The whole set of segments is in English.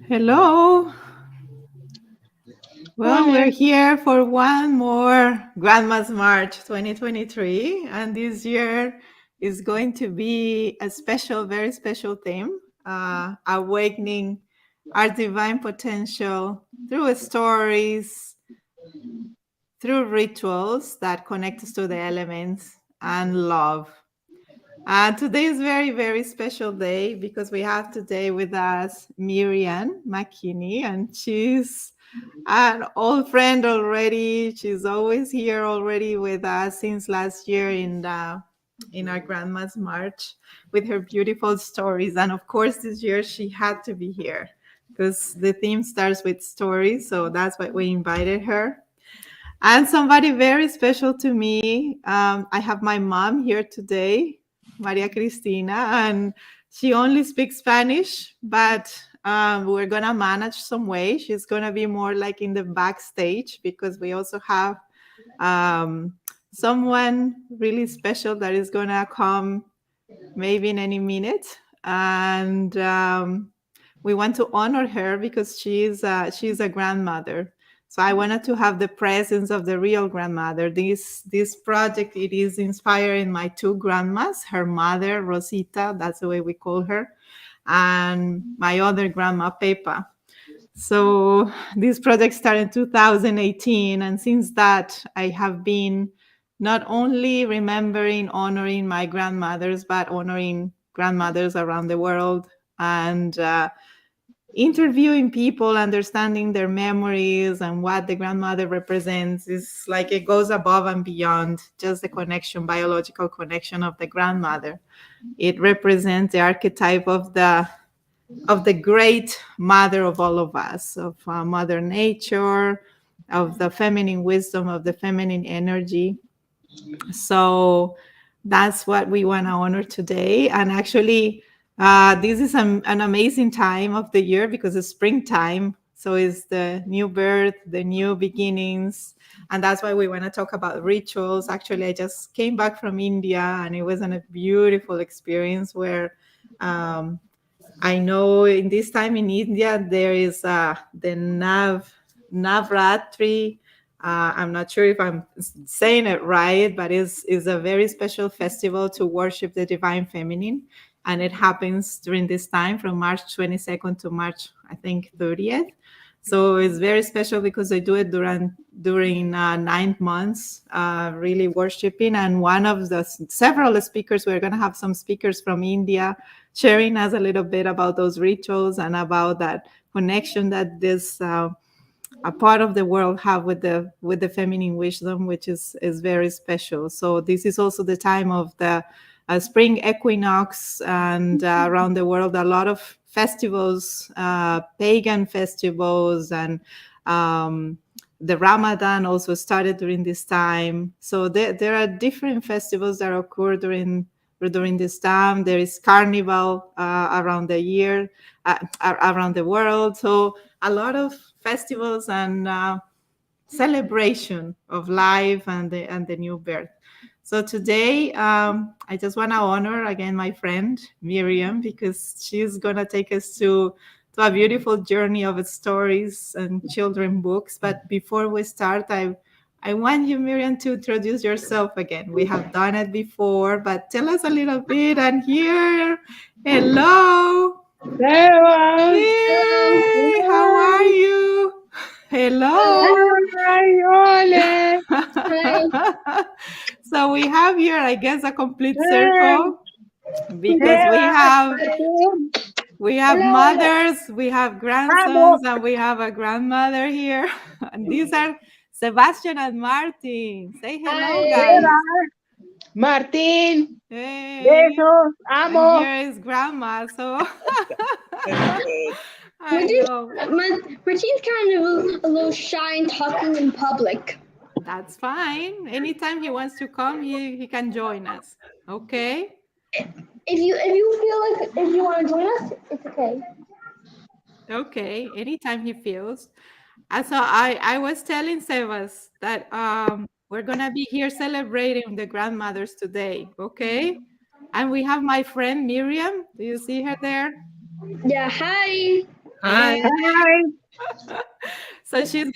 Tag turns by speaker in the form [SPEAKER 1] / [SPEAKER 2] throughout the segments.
[SPEAKER 1] Hello. Well,
[SPEAKER 2] Hola.
[SPEAKER 1] we're here for one more Grandma's March 2023, and this year is going to be a special, very special theme, awakening our divine potential through stories, through rituals that connect us to the elements and love. Today is very, very special day because we have today with us Miriam McKinney, and she's an old friend already. She's always here already with us since last year in our Grandma's March with her beautiful stories. And of course, this year she had to be here because the theme starts with stories. So that's why we invited her. And somebody very special to me. I have my mom here today, Maria Cristina, and she only speaks Spanish, but we're going to manage some way. She's going to be more like in the backstage because we also have um, someone really special that is going to come maybe in any minute. And we want to honor her because she's a grandmother. So I wanted to have the presence of the real grandmother. This project, it is inspiring my two grandmas, her mother Rosita, that's the way we call her, and my other grandma Pepa. So this project started in 2018, and since that I have been not only remembering, honoring my grandmothers, but honoring grandmothers around the world, and interviewing people, understanding their memories and what the grandmother represents. Is like it goes above and beyond just the connection, biological connection of the grandmother. It represents the archetype of the great mother of all of us, of Mother Nature, of the feminine wisdom, of the feminine energy. So that's what we want to honor today. And actually, this is an amazing time of the year because it's springtime. So it's the new birth, the new beginnings. And that's why we want to talk about rituals. Actually, I just came back from India and it was a beautiful experience where I know in this time in India there is the Navratri. I'm not sure if I'm saying it right, but is a very special festival to worship the divine feminine, and it happens during this time from March 22nd to March, I think, 30th. So it's very special because they do it during 9 months, really worshiping. And one of the several speakers, we're going to have some speakers from India sharing us a little bit about those rituals and about that connection that this a part of the world have with the feminine wisdom, which is very special. So this is also the time of the spring equinox, and around the world a lot of festivals, pagan festivals, and the Ramadan also started during this time. So there are different festivals that occur during this time. There is carnival around the year, around the world. So a lot of festivals and celebration of life and the new birth. So today, I just want to honor again my friend Miriam because she's gonna take us to a beautiful journey of stories and children books. But before we start, I want you, Miriam, to introduce yourself again. We have done it before, but tell us a little bit. And here, hello.
[SPEAKER 2] Hello.
[SPEAKER 1] Yay! How are you? Hello.
[SPEAKER 2] Hi, hola.
[SPEAKER 1] So we have here, I guess, a complete
[SPEAKER 2] Hey,
[SPEAKER 1] circle because
[SPEAKER 2] Sebas.
[SPEAKER 1] we have mothers, we have
[SPEAKER 2] Vamos.
[SPEAKER 1] grandsons, and we have a grandmother here. And these are Sebastian and Martin. Say hello, guys.
[SPEAKER 2] Sebas. Martín.
[SPEAKER 1] Hey.
[SPEAKER 2] Besos.
[SPEAKER 1] And
[SPEAKER 2] Amo.
[SPEAKER 1] here is grandma. So I know.
[SPEAKER 3] Martine's kind of a little shy and talking in public.
[SPEAKER 1] That's fine. Anytime he wants to come, he can join us. Okay?
[SPEAKER 3] If you feel like if you want to join us, it's okay.
[SPEAKER 1] Okay. Anytime he feels. So I was telling Sebas that we're gonna be here celebrating the grandmothers today. Okay? And we have my friend Miriam. Do you see her there?
[SPEAKER 3] Yeah, hi.
[SPEAKER 4] Hi.
[SPEAKER 1] So she's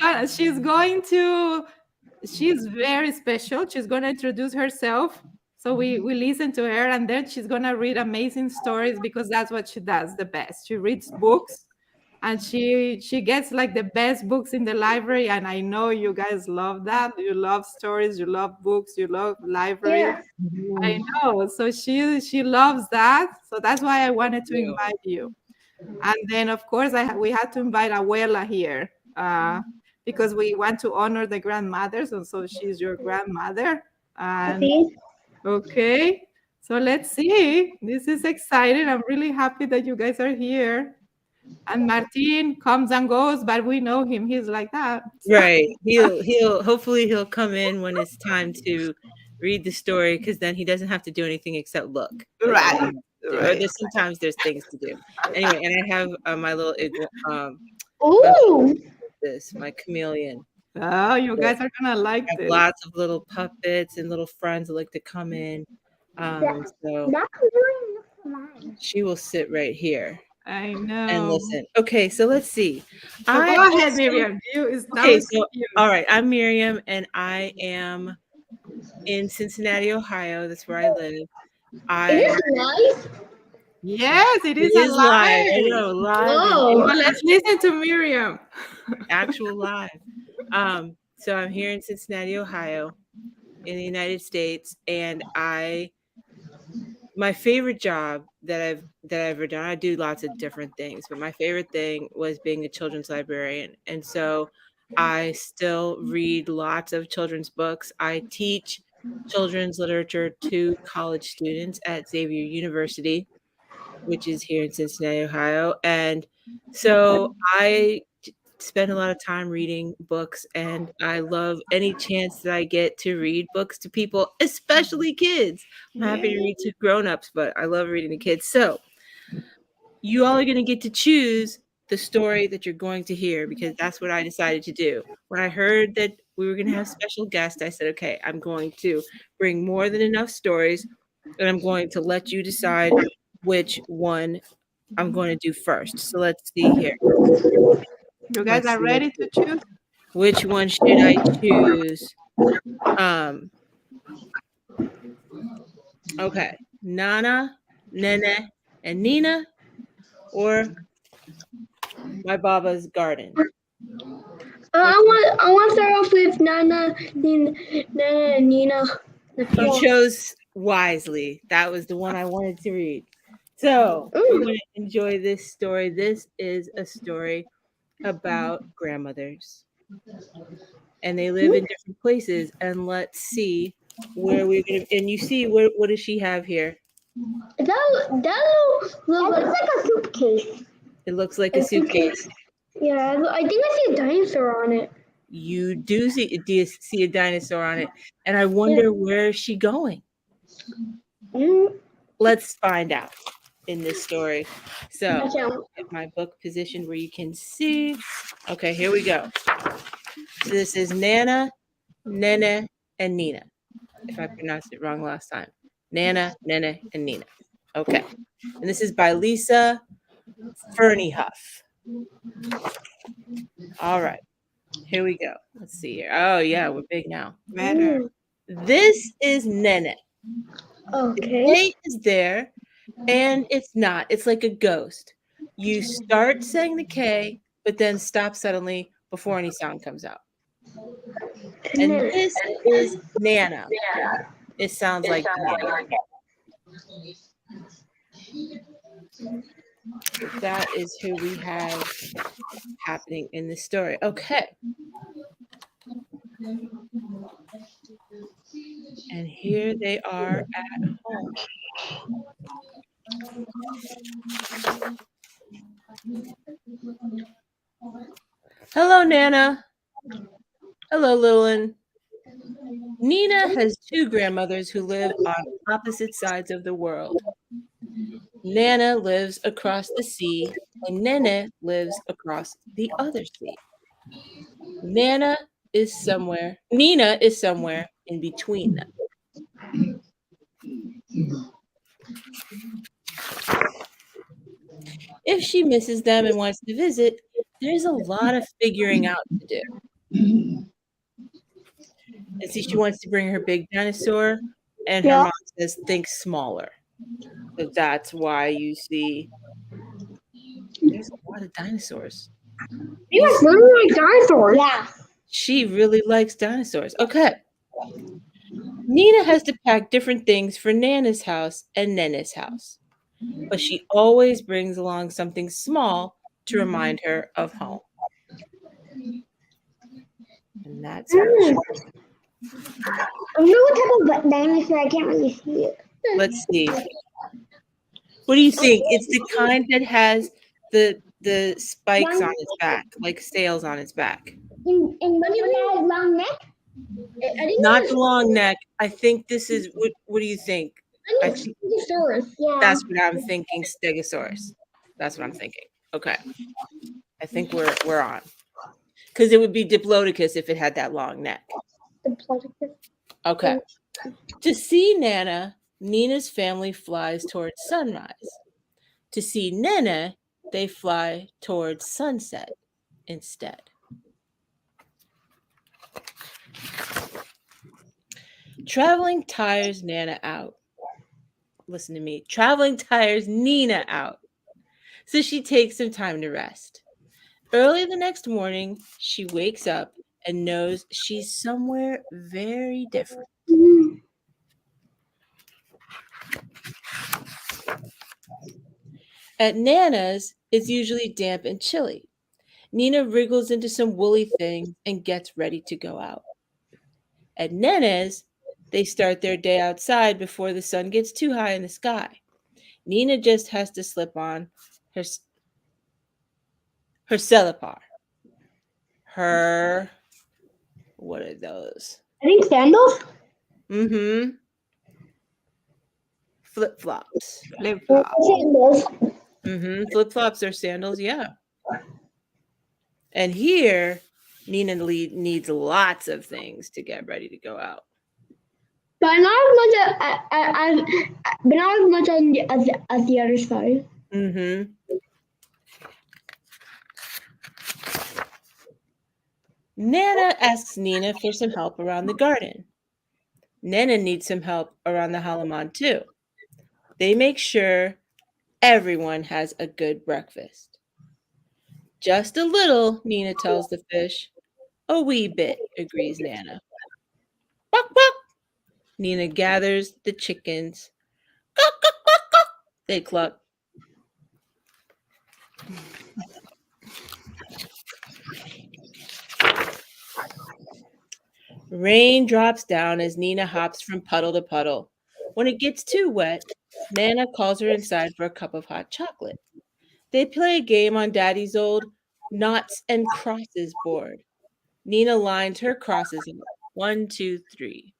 [SPEAKER 1] very special. She's gonna introduce herself. So we listen to her, and then she's gonna read amazing stories because that's what she does the best. She reads books, and she gets like the best books in the library. And I know you guys love that. You love stories, you love books, you love libraries.
[SPEAKER 3] Yeah.
[SPEAKER 1] I know. So she loves that. So that's why I wanted to invite you. And then, of course, we had to invite Abuela here because we want to honor the grandmothers. And so she's your grandmother. And
[SPEAKER 3] See?
[SPEAKER 1] okay, so let's see. This is exciting. I'm really happy that you guys are here. And Martin comes and goes, but we know him. He's like that.
[SPEAKER 4] Right. He'll hopefully he'll come in when it's time to read the story, because then he doesn't have to do anything except look.
[SPEAKER 1] Right.
[SPEAKER 4] Or sometimes there's things to do. Anyway, and I have my little
[SPEAKER 3] Ooh.
[SPEAKER 4] my chameleon.
[SPEAKER 1] Oh, you guys are gonna like
[SPEAKER 4] I have
[SPEAKER 1] this.
[SPEAKER 4] lots of little puppets and little friends that like to come in. So
[SPEAKER 3] That's doing mine.
[SPEAKER 4] she will sit right here
[SPEAKER 1] I know.
[SPEAKER 4] and listen. Okay, so let's see.
[SPEAKER 1] So go ahead, Miriam.
[SPEAKER 4] Okay, so all right, I'm Miriam, and I am in Cincinnati, Ohio. That's where I live.
[SPEAKER 3] It is live?
[SPEAKER 1] Yes, it is
[SPEAKER 4] live.
[SPEAKER 1] alive.
[SPEAKER 4] I know, live.
[SPEAKER 3] Whoa.
[SPEAKER 1] Well, let's listen to Miriam.
[SPEAKER 4] Actual live. So I'm here in Cincinnati, Ohio, in the United States, and my favorite job that I've ever done. I do lots of different things, but my favorite thing was being a children's librarian, and so I still read lots of children's books. I teach children's literature to college students at Xavier University, which is here in Cincinnati, Ohio, and so I spend a lot of time reading books, and I love any chance that I get to read books to people, especially kids. I'm happy to read to grown-ups, but I love reading to kids. So you all are going to get to choose the story that you're going to hear, because that's what I decided to do. When I heard that we were going to have special guests, I said, okay, I'm going to bring more than enough stories, and I'm going to let you decide which one I'm going to do first. So let's see here.
[SPEAKER 1] You guys are ready to choose?
[SPEAKER 4] Which one should I choose? Okay, Nana, Nene, and Nina, or My Baba's Garden?
[SPEAKER 3] I want to start off with Nana, and Nina.
[SPEAKER 4] You chose wisely. That was the one I wanted to read. So we're going to enjoy this story. This is a story about grandmothers, and they live in different places. And let's see where we're going to. And you see what does she have here?
[SPEAKER 3] That looks like a suitcase.
[SPEAKER 4] It looks like a suitcase.
[SPEAKER 3] Yeah, I think I see a dinosaur on it.
[SPEAKER 4] You do see a dinosaur on it, and I wonder where is she going? Let's find out in this story. So get my book positioned where you can see. Okay, here we go. So this is Nana, Nene, and Nina. If I pronounced it wrong last time. Nana, Nene, and Nina. Okay. And this is by Lisa Fernie Huff. All right. Here we go. Let's see here. Oh, yeah, we're big now.
[SPEAKER 1] Better.
[SPEAKER 4] This is Nene.
[SPEAKER 3] Okay.
[SPEAKER 4] Nene is there, and it's not. It's like a ghost. You start saying the K, but then stop suddenly before any sound comes out. And this is Nana. It sounds like Nana. That is who we have happening in this story. Okay. And here they are at home. Hello, Nana. Hello, Lillian. Nina has two grandmothers who live on opposite sides of the world. Nana lives across the sea, and Nene lives across the other sea. Nina is somewhere in between them. If she misses them and wants to visit, there's a lot of figuring out to do. And see, she wants to bring her big dinosaur, and her
[SPEAKER 3] Yeah.
[SPEAKER 4] mom says, think smaller. So that's why you see there's a lot of dinosaurs.
[SPEAKER 3] You guys really like dinosaurs. Yeah.
[SPEAKER 4] She really likes dinosaurs. Okay. Nina has to pack different things for Nana's house and Nene's house, but she always brings along something small to remind her of home. And that's what
[SPEAKER 3] I don't know what type of dinosaur. I can't really see it.
[SPEAKER 4] let's see. What do you think? It's the kind that has the spikes on its back, like scales on its back.
[SPEAKER 3] In when it has long neck. I think
[SPEAKER 4] Not the long neck. I think this is what do you think? I think
[SPEAKER 3] Stegosaurus. Yeah.
[SPEAKER 4] that's what I'm thinking. Stegosaurus. That's what I'm thinking. Okay. I think we're on. Because it would be Diplodocus if it had that long neck. Okay. To see Nana, Nina's family flies towards sunrise. To see Nene, they fly towards sunset instead. Traveling tires Nana out. Listen to me. Traveling tires Nina out. So she takes some time to rest. Early the next morning, she wakes up and knows she's somewhere very different. At Nana's, it's usually damp and chilly. Nina wriggles into some woolly things and gets ready to go out. At Nene's, they start their day outside before the sun gets too high in the sky. Nina just has to slip on her celipar. Her, what are those?
[SPEAKER 3] I think sandals.
[SPEAKER 4] Mm-hmm. Flip-flops.
[SPEAKER 1] Flip-flop.
[SPEAKER 3] Sandals.
[SPEAKER 4] Mm-hmm. Flip-flops are sandals, yeah. And here, Nina needs lots of things to get ready to go out.
[SPEAKER 3] But not as much as the other side.
[SPEAKER 4] Mm-hmm. Nana asks Nina for some help around the garden. Nana needs some help around the Halaman too. They make sure everyone has a good breakfast. Just a little, Nina tells the fish. A wee bit, agrees Nana. Quack, quack. Nina gathers the chickens. Quack, quack, quack, quack. They cluck. Rain drops down as Nina hops from puddle to puddle. When it gets too wet, Nana calls her inside for a cup of hot chocolate. They play a game on Daddy's old knots and crosses board. Nina lines her crosses in 1, 2, 3.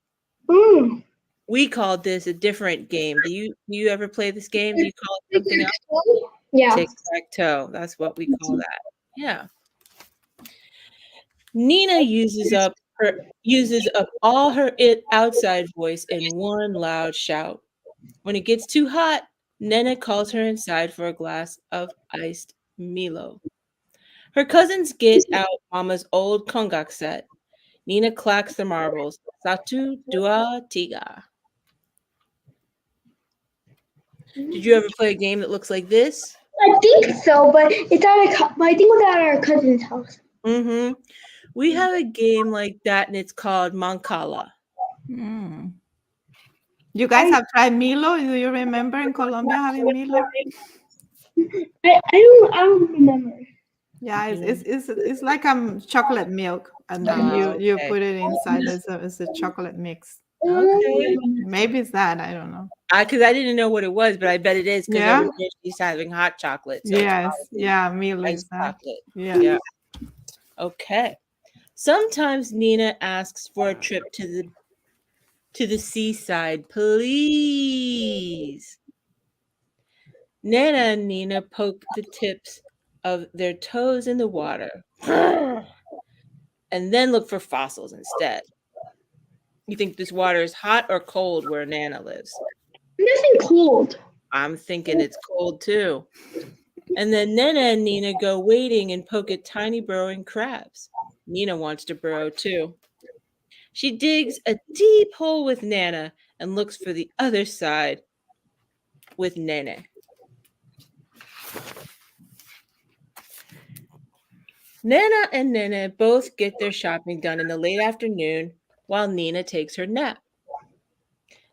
[SPEAKER 4] We called this a different game. Do you ever play this game? Do you call it something else?
[SPEAKER 3] Yeah.
[SPEAKER 4] Tic-tac-toe. That's what we call that. Yeah. Nina uses up all her outside voice in one loud shout. When it gets too hot, Nana calls her inside for a glass of iced Milo. Her cousins get out Mama's old kongak set. Nina clacks the marbles. Satu, dua, tiga. Did you ever play a game that looks like this?
[SPEAKER 3] I think so, but it's I think it was at our cousin's house.
[SPEAKER 4] Mm-hmm. We have a game like that, and it's called Mancala.
[SPEAKER 1] Mm. You guys have tried Milo? Do you remember in Colombia having Milo?
[SPEAKER 3] I don't remember.
[SPEAKER 1] Yeah, it's like chocolate milk, and then you put it inside as a chocolate mix.
[SPEAKER 4] Okay.
[SPEAKER 1] Maybe it's that. I don't know.
[SPEAKER 4] Because I didn't know what it was, but I bet it is because
[SPEAKER 1] Yeah.
[SPEAKER 4] she's having hot chocolate. So
[SPEAKER 1] Yes. Yeah. Milo is
[SPEAKER 4] iced
[SPEAKER 1] that.
[SPEAKER 4] chocolate.
[SPEAKER 1] Yeah.
[SPEAKER 4] Okay. Sometimes Nina asks for a trip to the seaside, please. Nana and Nina poke the tips of their toes in the water and then look for fossils instead. You think this water is hot or cold where Nana lives?
[SPEAKER 3] I'm guessing cold.
[SPEAKER 4] I'm thinking it's cold too. And then Nana and Nina go wading and poke at tiny burrowing crabs. Nina wants to burrow too. She digs a deep hole with Nana and looks for the other side with Nene. Nana and Nene both get their shopping done in the late afternoon while Nina takes her nap.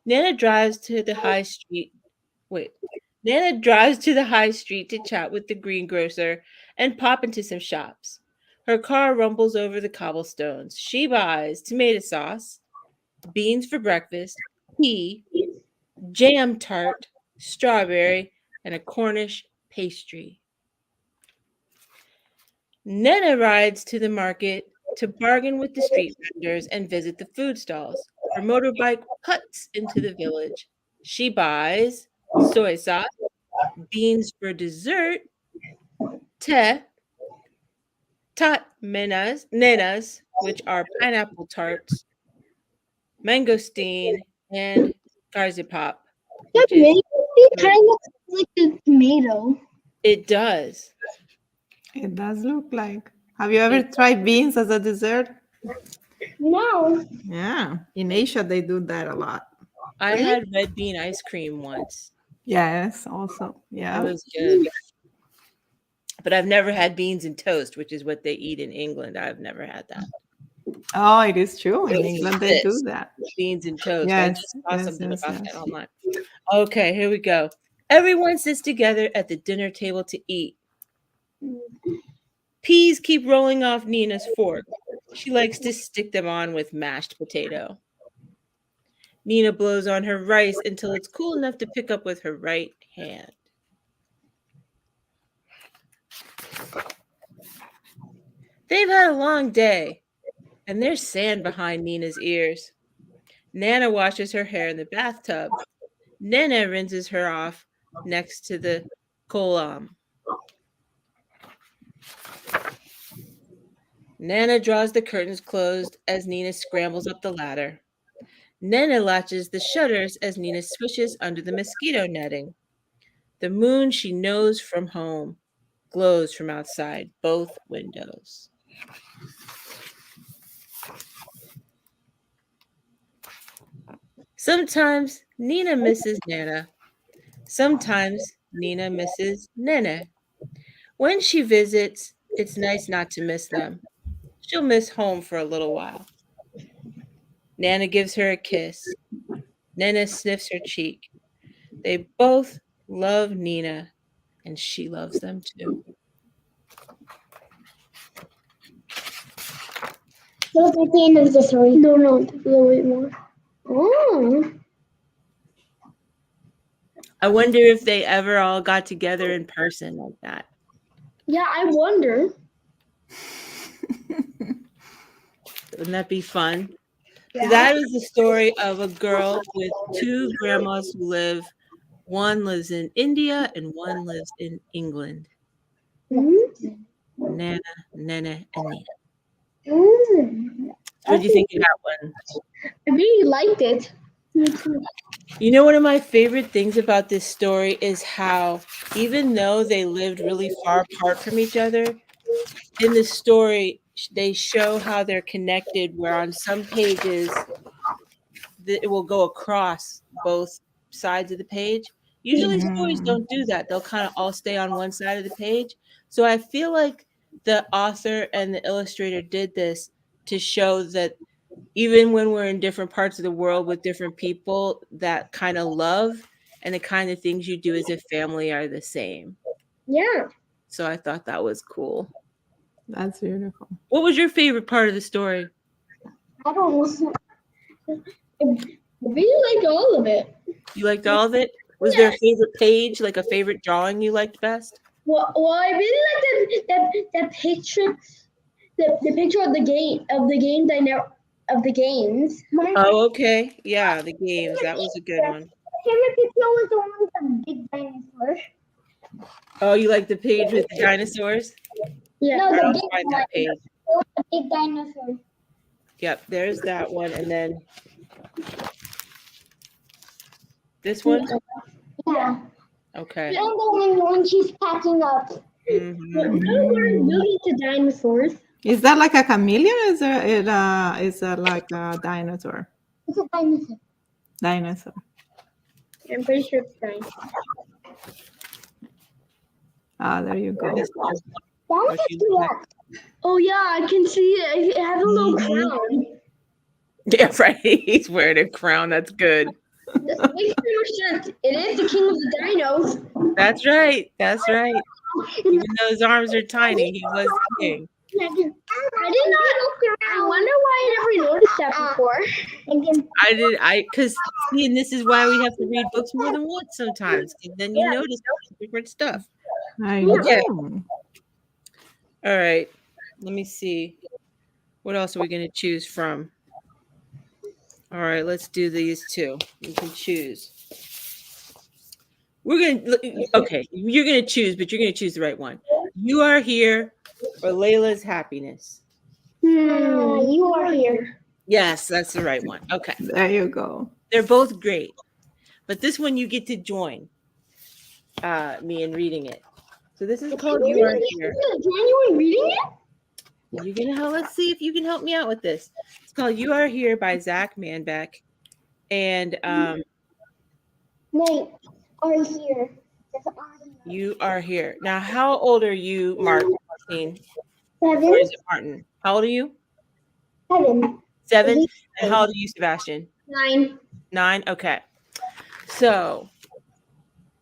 [SPEAKER 4] Nana drives to the high street. Wait. Nana drives to the high street to chat with the greengrocer and pop into some shops. Her car rumbles over the cobblestones. She buys tomato sauce, beans for breakfast, tea, jam tart, strawberry, and a Cornish pastry. Nana rides to the market to bargain with the street vendors and visit the food stalls. Her motorbike cuts into the village. She buys soy sauce, beans for dessert, te, tot nenas, which are pineapple tarts, mangosteen, and garzapap.
[SPEAKER 3] That
[SPEAKER 4] Which is,
[SPEAKER 3] maybe kind of like a tomato.
[SPEAKER 4] it does.
[SPEAKER 1] It does look like. Have you ever tried beans as a dessert?
[SPEAKER 3] No.
[SPEAKER 1] Yeah, in Asia they do that a lot.
[SPEAKER 4] I had red bean ice cream once.
[SPEAKER 1] Yes, also.
[SPEAKER 4] It
[SPEAKER 1] Yeah.
[SPEAKER 4] was good. But I've never had beans and toast, which is what they eat in England. I've never had that.
[SPEAKER 1] Oh, it is true. In
[SPEAKER 4] It
[SPEAKER 1] England they do
[SPEAKER 4] exists.
[SPEAKER 1] that.
[SPEAKER 4] Beans and toast. I
[SPEAKER 1] Yes,
[SPEAKER 4] just saw
[SPEAKER 1] yes,
[SPEAKER 4] something
[SPEAKER 1] yes,
[SPEAKER 4] about
[SPEAKER 1] yes.
[SPEAKER 4] that online. Okay, here we go. Everyone sits together at the dinner table to eat. Peas keep rolling off Nina's fork. She likes to stick them on with mashed potato. Nina blows on her rice until it's cool enough to pick up with her right hand. They've had a long day, and there's sand behind Nina's ears. Nana washes her hair in the bathtub. Nana rinses her off next to the kolam. Nana draws the curtains closed as Nina scrambles up the ladder. Nana latches the shutters as Nina swishes under the mosquito netting. The moon she knows from home glows from outside both windows. Sometimes Nina misses Nana. Sometimes Nina misses Nene. When she visits, it's nice not to miss them. She'll miss home for a little while. Nana gives her a kiss. Nana sniffs her cheek. They both love Nina, and she loves them too.
[SPEAKER 3] That's at the end of the story. No, a little bit more. Oh.
[SPEAKER 4] I wonder if they ever all got together in person like that.
[SPEAKER 3] Yeah, I wonder.
[SPEAKER 4] Wouldn't that be fun?
[SPEAKER 3] Yeah.
[SPEAKER 4] That is the story of a girl with two grandmas who live. One lives in India and one lives in England. Nana, Nene, and Nina. What do you think of that one?
[SPEAKER 3] I really liked it.
[SPEAKER 4] You know, one of my favorite things about this story is how, even though they lived really far apart from each other, in the story, they show how they're connected, where on some pages, it will go across both sides of the page. Usually stories don't do that. They'll kind of all stay on one side of the page. So I feel like the author and the illustrator did this to show that even when we're in different parts of the world with different people, that kind of love and the kind of things you do as a family are the same.
[SPEAKER 3] Yeah.
[SPEAKER 4] So I thought that was cool.
[SPEAKER 1] That's beautiful.
[SPEAKER 4] What was your favorite part of the story?
[SPEAKER 3] I don't know. I really liked all of it.
[SPEAKER 4] You liked all of it? Was there a favorite page, like a favorite drawing you liked best?
[SPEAKER 3] Well, I really liked that picture, the picture of the game of the games. My
[SPEAKER 4] Oh, okay. Yeah, the games. That was a good one.
[SPEAKER 3] favorite picture was the one with the big dinosaurs.
[SPEAKER 4] Oh, you like the page with the dinosaurs?
[SPEAKER 3] Yeah. No,
[SPEAKER 4] I'll
[SPEAKER 3] the
[SPEAKER 4] find that page.
[SPEAKER 3] big dinosaur.
[SPEAKER 4] Yep, there's that one. And then this one?
[SPEAKER 3] Yeah.
[SPEAKER 4] Okay.
[SPEAKER 3] I'm the one when she's packing up.
[SPEAKER 4] Mhm.
[SPEAKER 3] We're really into dinosaurs.
[SPEAKER 1] Is that like a chameleon? Or is that like a dinosaur?
[SPEAKER 3] It's a dinosaur.
[SPEAKER 1] Dinosaur.
[SPEAKER 3] I'm pretty sure it's dinosaur.
[SPEAKER 1] Ah, there you go.
[SPEAKER 4] This one.
[SPEAKER 3] Dinosaurs
[SPEAKER 4] you
[SPEAKER 3] do
[SPEAKER 4] like?
[SPEAKER 3] that. Oh yeah, I can see it. It has a little
[SPEAKER 4] Mhm.
[SPEAKER 3] crown.
[SPEAKER 4] Yeah, right. He's wearing a crown. That's good.
[SPEAKER 3] This makes pretty much sense. It is the king of the dinos.
[SPEAKER 4] That's right. That's right. Even though his arms are tiny, he was king.
[SPEAKER 3] I did not. I wonder why I never noticed that before.
[SPEAKER 4] Because see, and this is why we have to read books more than once sometimes. 'Cause then you notice different stuff.
[SPEAKER 1] I
[SPEAKER 4] Okay.
[SPEAKER 1] know.
[SPEAKER 4] All right. Let me see. What else are we going to choose from? All right, let's do these two. You can choose. Okay, you're going to choose, but you're going to choose the right one. You Are Here or Layla's Happiness.
[SPEAKER 3] You are here.
[SPEAKER 4] Yes, that's the right one. Okay.
[SPEAKER 1] There you go.
[SPEAKER 4] They're both great. But this one you get to join me in reading it. So this is called You Are Here.
[SPEAKER 3] Join you in reading it?
[SPEAKER 4] You're gonna let's see if you can help me out with this. It's called You Are Here by Zach Manbeck. And
[SPEAKER 3] Nate, are here.
[SPEAKER 4] You Are Here. Now, how old are you, Martin? Or
[SPEAKER 3] Seven.
[SPEAKER 4] is it Martin? How old are you?
[SPEAKER 3] 7.
[SPEAKER 4] 7. And how old are you, Sebastian?
[SPEAKER 3] 9.
[SPEAKER 4] 9. Okay. So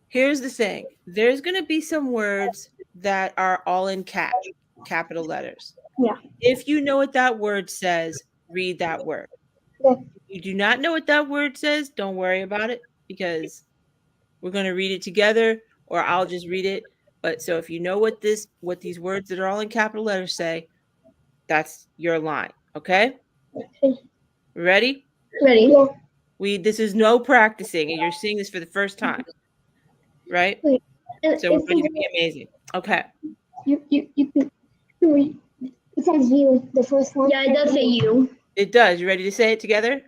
[SPEAKER 4] here's the thing. There's gonna be some words that are all in capital letters.
[SPEAKER 3] Yeah.
[SPEAKER 4] If you know what that word says, read that word.
[SPEAKER 3] Yeah.
[SPEAKER 4] If you do not know what that word says, don't worry about it because we're going to read it together or I'll just read it. But so if you know what these words that are all in capital letters say, that's your line. Okay?
[SPEAKER 3] Okay.
[SPEAKER 4] Ready?
[SPEAKER 3] Ready? Yeah.
[SPEAKER 4] This is no practicing and you're seeing this for the first time. Right? So we're going to be amazing. Okay.
[SPEAKER 3] You can read. It says you, the first one. Yeah, it does say you.
[SPEAKER 4] It does. You ready to say it together?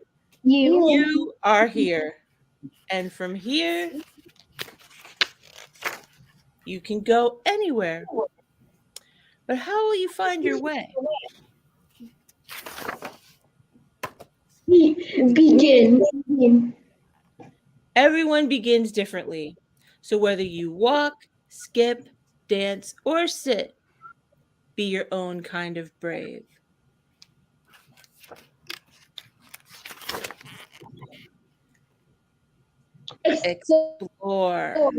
[SPEAKER 3] You.
[SPEAKER 4] You are here. And from here, you can go anywhere. But how will you find your way?
[SPEAKER 3] Begin.
[SPEAKER 4] Everyone begins differently. So whether you walk, skip, dance, or sit, be your own kind of brave. Explore.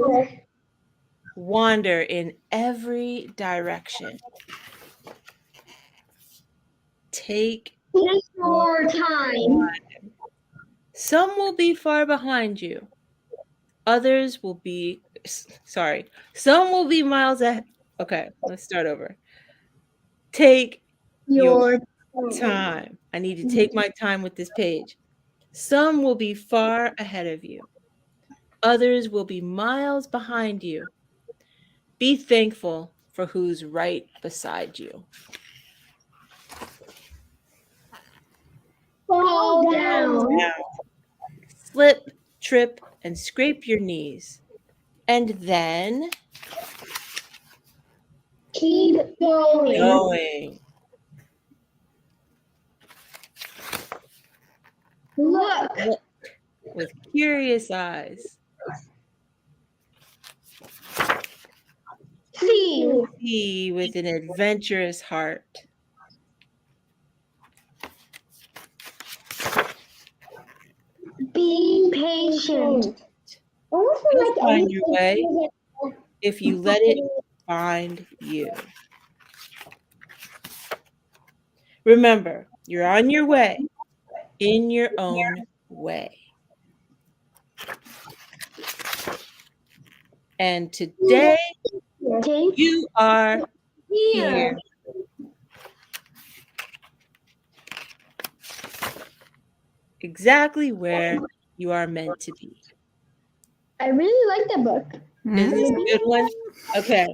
[SPEAKER 4] Wander in every direction. Take
[SPEAKER 3] your time.
[SPEAKER 4] Some will be far behind you. Others will be, some will be miles ahead. Okay, let's start over. Take your time. I need to take my time with this page. Some will be far ahead of you. Others will be miles behind you. Be thankful for who's right beside you.
[SPEAKER 3] Fall down.
[SPEAKER 4] Slip, trip, and scrape your knees. And then
[SPEAKER 3] keep going. Look
[SPEAKER 4] with curious eyes. See with an adventurous heart.
[SPEAKER 3] Be patient.
[SPEAKER 4] You'll find your way if you let it find you. Remember, you're on your way in your own way. And today, you are here. Exactly where you are meant to be.
[SPEAKER 3] I really like that book.
[SPEAKER 4] Is this a good one? Okay.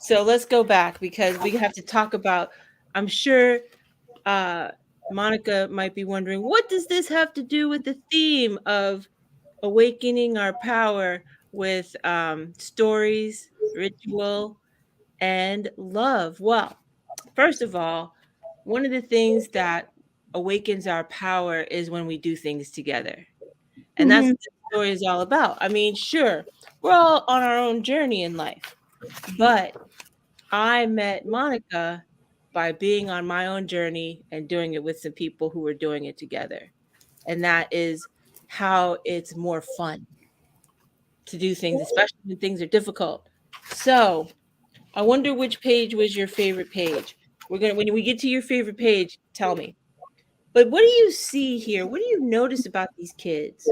[SPEAKER 4] So let's go back because we have to talk about, I'm sure Monica might be wondering, what does this have to do with the theme of awakening our power with stories, ritual, and love. Well, first of all, one of the things that awakens our power is when we do things together. And that's what the story is all about. I mean, sure, we're all on our own journey in life, but I met Monica by being on my own journey and doing it with some people who were doing it together. And that is how it's more fun to do things, especially when things are difficult. So I wonder which page was your favorite page. When we get to your favorite page, tell me. But what do you see here? What do you notice about these kids?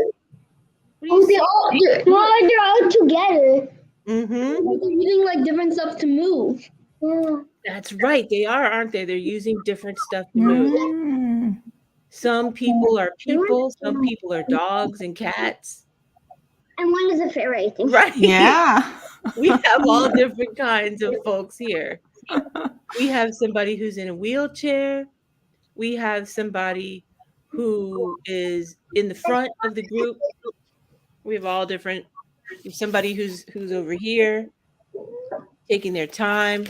[SPEAKER 4] What do you see?
[SPEAKER 3] they're all together.
[SPEAKER 4] Mm-hmm.
[SPEAKER 3] They're using like different stuff to move. Yeah.
[SPEAKER 4] That's right. They are, aren't they? They're using different stuff to move.
[SPEAKER 1] Mm.
[SPEAKER 4] Some people are people, some people are dogs and cats.
[SPEAKER 3] And one is a fairy, I think.
[SPEAKER 4] Right.
[SPEAKER 1] Yeah.
[SPEAKER 4] We have all different kinds of folks here. We have somebody who's in a wheelchair. We have somebody who is in the front of the group. We have all different. Somebody who's over here taking their time.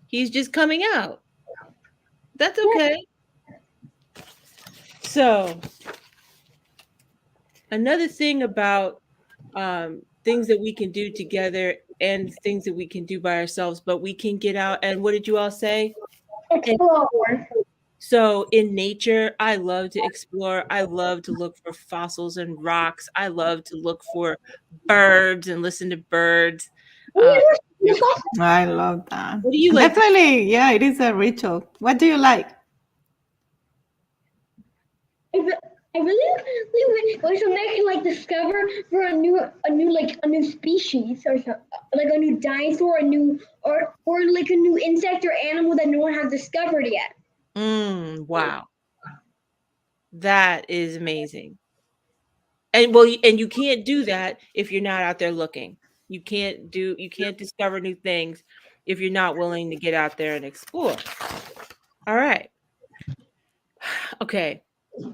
[SPEAKER 4] He's just coming out. That's okay. So another thing about things that we can do together and things that we can do by ourselves, but we can get out and what did you all say?
[SPEAKER 3] Explore.
[SPEAKER 4] So in nature, I love to explore. I love to look for fossils and rocks. I love to look for birds and listen to birds.
[SPEAKER 1] I love that.
[SPEAKER 4] What do you like?
[SPEAKER 1] Definitely, yeah, it is a ritual. What do you like?
[SPEAKER 3] I really wish somebody can like discover for a new species or something, like a new dinosaur, or like a new insect or animal that no one has discovered yet.
[SPEAKER 4] Wow. That is amazing. And you can't do that if you're not out there looking. You can't discover new things if you're not willing to get out there and explore. All right. Okay.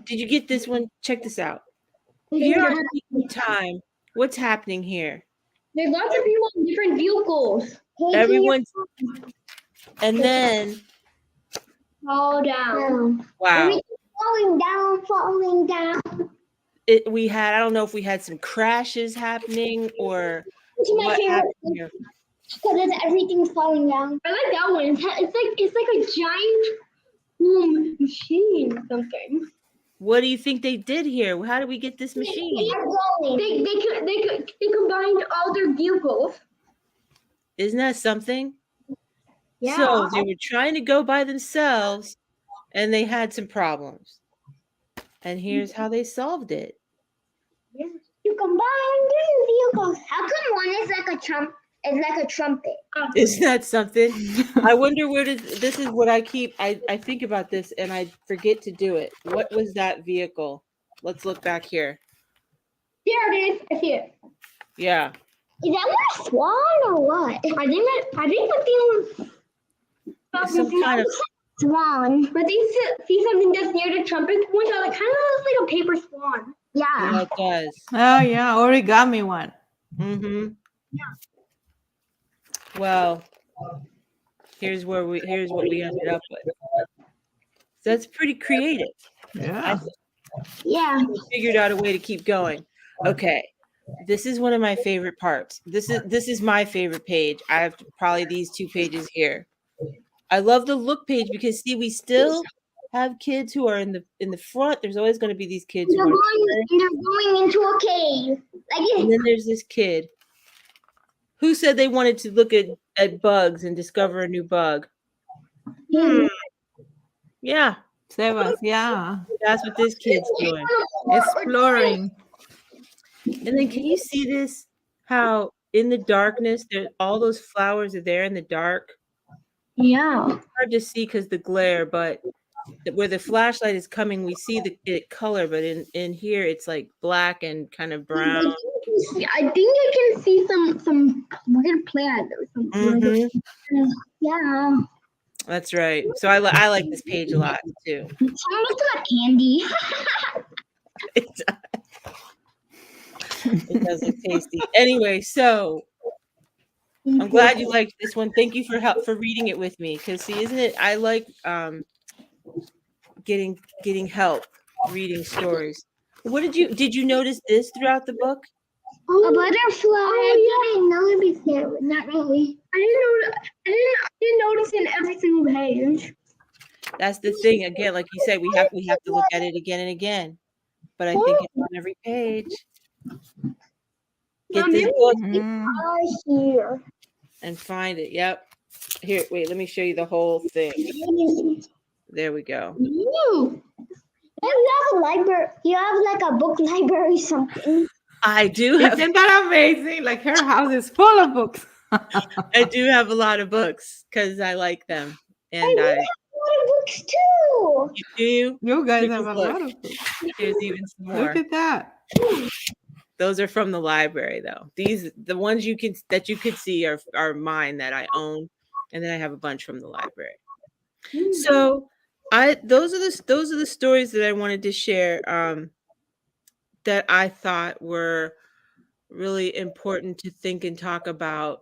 [SPEAKER 4] Did you get this one? Check this out. Here are taking time. What's happening here?
[SPEAKER 3] There's lots of people in different vehicles.
[SPEAKER 4] Everyone's and then
[SPEAKER 3] Fall down.
[SPEAKER 4] wow.
[SPEAKER 3] Falling down.
[SPEAKER 4] We had, I don't know if we had some crashes happening or
[SPEAKER 3] It's my
[SPEAKER 4] what
[SPEAKER 3] favorite
[SPEAKER 4] happened here.
[SPEAKER 3] because everything's falling down. I like that one. It's like a giant machine or something.
[SPEAKER 4] What do you think they did here? How did we get this machine?
[SPEAKER 3] They combined all their vehicles.
[SPEAKER 4] Isn't that something?
[SPEAKER 3] Yeah.
[SPEAKER 4] So they were trying to go by themselves and they had some problems. And here's how they solved it.
[SPEAKER 3] You combine different vehicles. How come one is like a trump? It's like a trumpet.
[SPEAKER 4] Isn't that something? I wonder this is what I think about this and I forget to do it. What was that vehicle? Let's look back here.
[SPEAKER 3] There it is. I see it.
[SPEAKER 4] Yeah.
[SPEAKER 3] Is that a swan or what? I think the thing was
[SPEAKER 4] Some kind of
[SPEAKER 3] swan. But they see something that's near the trumpet one that like kind of looks like a paper swan.
[SPEAKER 4] yeah,
[SPEAKER 3] Yeah.
[SPEAKER 4] it does.
[SPEAKER 1] Oh yeah, origami one.
[SPEAKER 4] Mm-hmm. Yeah. Well, here's what we ended up with. So that's pretty creative.
[SPEAKER 1] Yeah.
[SPEAKER 3] Yeah.
[SPEAKER 4] We figured out a way to keep going. Okay. This is one of my favorite parts. This is my favorite page. I have probably these two pages here. I love the look page because see, we still have kids who are in the front. There's always going to be these kids
[SPEAKER 3] They're
[SPEAKER 4] who are
[SPEAKER 3] going into a cave.
[SPEAKER 4] and then there's this kid who said they wanted to look at bugs and discover a new bug. Yeah.
[SPEAKER 1] Sebas, yeah.
[SPEAKER 4] That's what this kid's doing.
[SPEAKER 1] Exploring.
[SPEAKER 4] And then can you see this? How in the darkness, all those flowers are there in the dark.
[SPEAKER 3] Yeah.
[SPEAKER 4] It's hard to see because the glare, but where the flashlight is coming, we see the color, but in here it's like black and kind of brown.
[SPEAKER 3] I think I can see some weird plant or something.
[SPEAKER 4] Mhm.
[SPEAKER 3] Yeah.
[SPEAKER 4] That's right. So I like this page a lot too.
[SPEAKER 3] It looks like candy.
[SPEAKER 4] It does look tasty. Anyway, so I'm glad you liked this one. Thank you for reading it with me. Because see, isn't it? I like getting help reading stories. What did you notice this throughout the book?
[SPEAKER 3] A butterfly. I didn't notice it. Not really. I didn't notice in every single page.
[SPEAKER 4] That's the thing. Again, like you said, we have to look at it again and again. But I think it's on every page. Get this book
[SPEAKER 1] Mm.
[SPEAKER 3] Here.
[SPEAKER 4] and find it. Yep. Here, wait, let me show you the whole thing. There we go.
[SPEAKER 3] You have a library. You have like a book library, something.
[SPEAKER 4] I do have
[SPEAKER 1] Isn't that amazing? Like her house is full of books.
[SPEAKER 4] I do have a lot of books because I like them. And
[SPEAKER 3] I have a lot of books too.
[SPEAKER 4] you do.
[SPEAKER 1] You guys
[SPEAKER 4] Take a
[SPEAKER 1] have a
[SPEAKER 4] look.
[SPEAKER 1] lot of books.
[SPEAKER 4] There's even some more.
[SPEAKER 1] Look at that.
[SPEAKER 4] Those are from the library though. The ones that you could see are mine that I own, and then I have a bunch from the library. So those are the stories that I wanted to share that I thought were really important to think and talk about.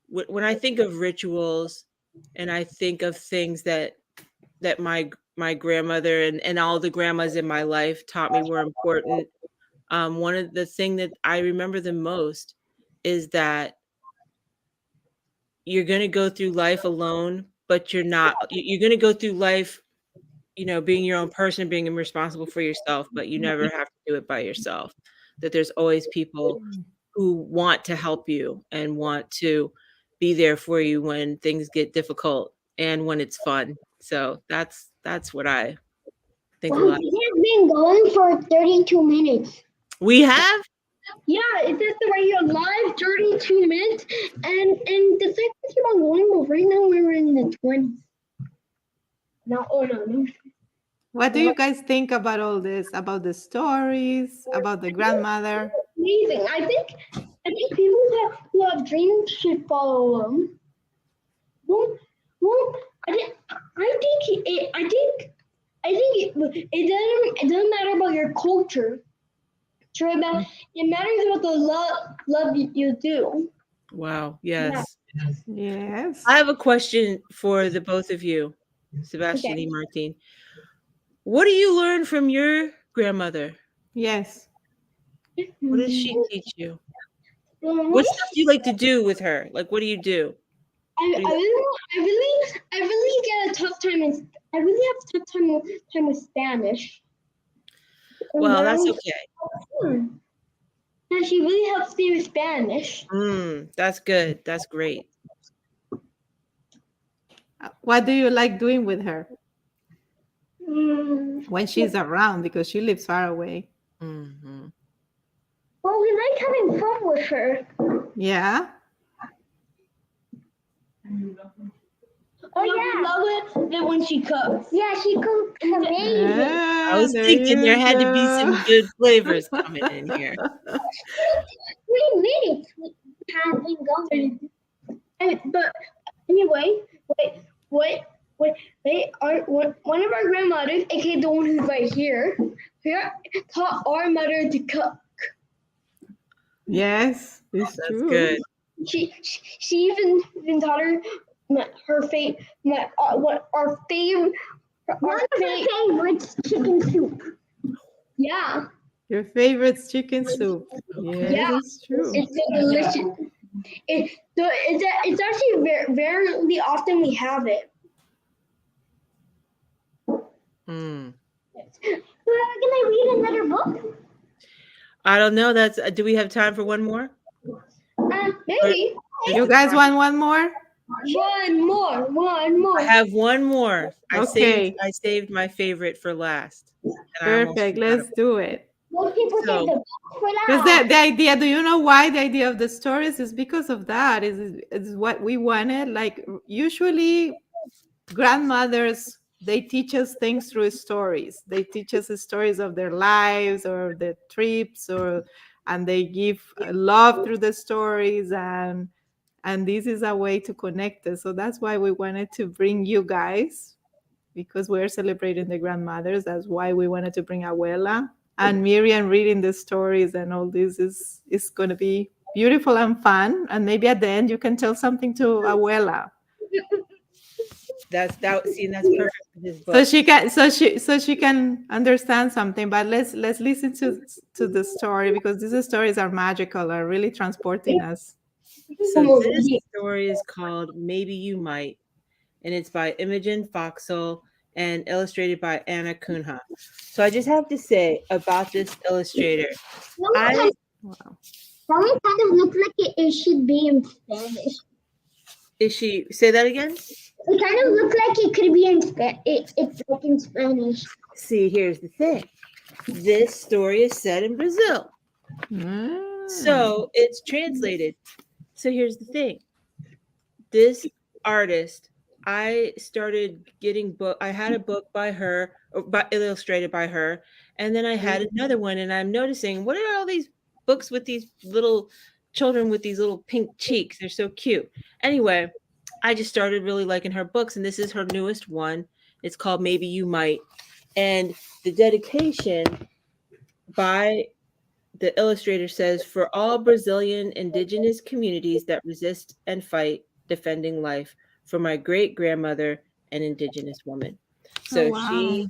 [SPEAKER 4] When I think of rituals and I think of things that my grandmother and all the grandmas in my life taught me were important. One of the thing that I remember the most is that you're going to go through life alone, but you're not. You're going to go through life, being your own person, being responsible for yourself, but you never have to do it by yourself. That there's always people who want to help you and want to be there for you when things get difficult and when it's fun. So that's what I think a lot.
[SPEAKER 3] It has been going for 32 minutes.
[SPEAKER 4] We have?
[SPEAKER 3] Yeah, it says right here live 32 minutes, and the second keep on going, but right now we're in the 20s. No.
[SPEAKER 1] What do you guys think about all this? About the stories, about the grandmother?
[SPEAKER 3] Amazing. I think people who have dreams should follow them. Well, I think it doesn't matter about your culture. It matters about the love you do.
[SPEAKER 4] Wow. Yes.
[SPEAKER 1] Yes.
[SPEAKER 4] I have a question for the both of you, Sebastian and Martin. What do you learn from your grandmother?
[SPEAKER 1] Yes.
[SPEAKER 4] What does she teach you? What stuff do you like to do with her? Like, what do you do?
[SPEAKER 3] I really get a tough time I really have a tough time with Spanish.
[SPEAKER 4] Well, that's okay.
[SPEAKER 3] And she really helps me with Spanish.
[SPEAKER 4] That's good. That's great.
[SPEAKER 1] What do you like doing with her
[SPEAKER 3] Mm.
[SPEAKER 1] when she's around? Because she lives far away.
[SPEAKER 4] Mm-hmm.
[SPEAKER 3] Well, we like having fun with her.
[SPEAKER 1] Yeah.
[SPEAKER 3] Oh yeah, we love it when she cooks. Yeah, she cooks amazing.
[SPEAKER 4] I was thinking there had to be some good flavors coming in here.
[SPEAKER 3] 3 minutes have been going. But anyway, one of our grandmothers, aka the one who's right here, taught our mother to cook.
[SPEAKER 1] Yes, it's
[SPEAKER 4] That's
[SPEAKER 1] true.
[SPEAKER 4] good.
[SPEAKER 3] She even taught her her favorite chicken soup. Yeah.
[SPEAKER 1] Your favorite chicken soup. Yes,
[SPEAKER 3] Yeah.
[SPEAKER 1] it's true.
[SPEAKER 3] It's so delicious. It's actually very often we have it.
[SPEAKER 4] Mm.
[SPEAKER 3] Can I read another book?
[SPEAKER 4] I don't know. Do we have time for one more?
[SPEAKER 3] Maybe.
[SPEAKER 1] You guys want one more?
[SPEAKER 3] One more.
[SPEAKER 4] I have one more.
[SPEAKER 1] Okay.
[SPEAKER 4] I saved my favorite for last. And I almost
[SPEAKER 1] Perfect.
[SPEAKER 4] forgot
[SPEAKER 1] Let's do it.
[SPEAKER 3] Most people
[SPEAKER 4] So-
[SPEAKER 3] say the book for
[SPEAKER 1] Because
[SPEAKER 3] that.
[SPEAKER 1] the idea, do you know why the idea of the stories is because of that? Is what we wanted. Like usually grandmothers, they teach us things through stories. They teach us the stories of their lives or their trips, and they give love through the stories, and this is a way to connect us. So that's why we wanted to bring you guys, because we're celebrating the grandmothers. That's why we wanted to bring Abuela and Miriam reading the stories and all this is going to be beautiful and fun. And maybe at the end you can tell something to Abuela,
[SPEAKER 4] That's perfect for this book.
[SPEAKER 1] so she can understand something. But let's listen to the story, because these stories are magical, are really transporting us.
[SPEAKER 4] So this story is called Maybe You Might, and it's by Imogen Foxall and illustrated by Anna Kunha. So I just have to say about this illustrator,
[SPEAKER 3] Wow.
[SPEAKER 1] Wow.
[SPEAKER 3] That one kind of looks like it should be in Spanish.
[SPEAKER 4] is she, say that again?
[SPEAKER 3] It kind of looks like it could be in Spanish. It's like in Spanish.
[SPEAKER 4] See, here's the thing. This story is set in Brazil. So it's translated. So here's the thing. This artist, I started getting I had a book by her, illustrated by her, and then I had another one, and I'm noticing, what are all these books with these little children with these little pink cheeks? They're so cute. Anyway, I just started really liking her books, and this is her newest one. It's called Maybe You Might. And the dedication by the illustrator says, for all Brazilian indigenous communities that resist and fight, defending life, for my great-grandmother, an indigenous woman. So she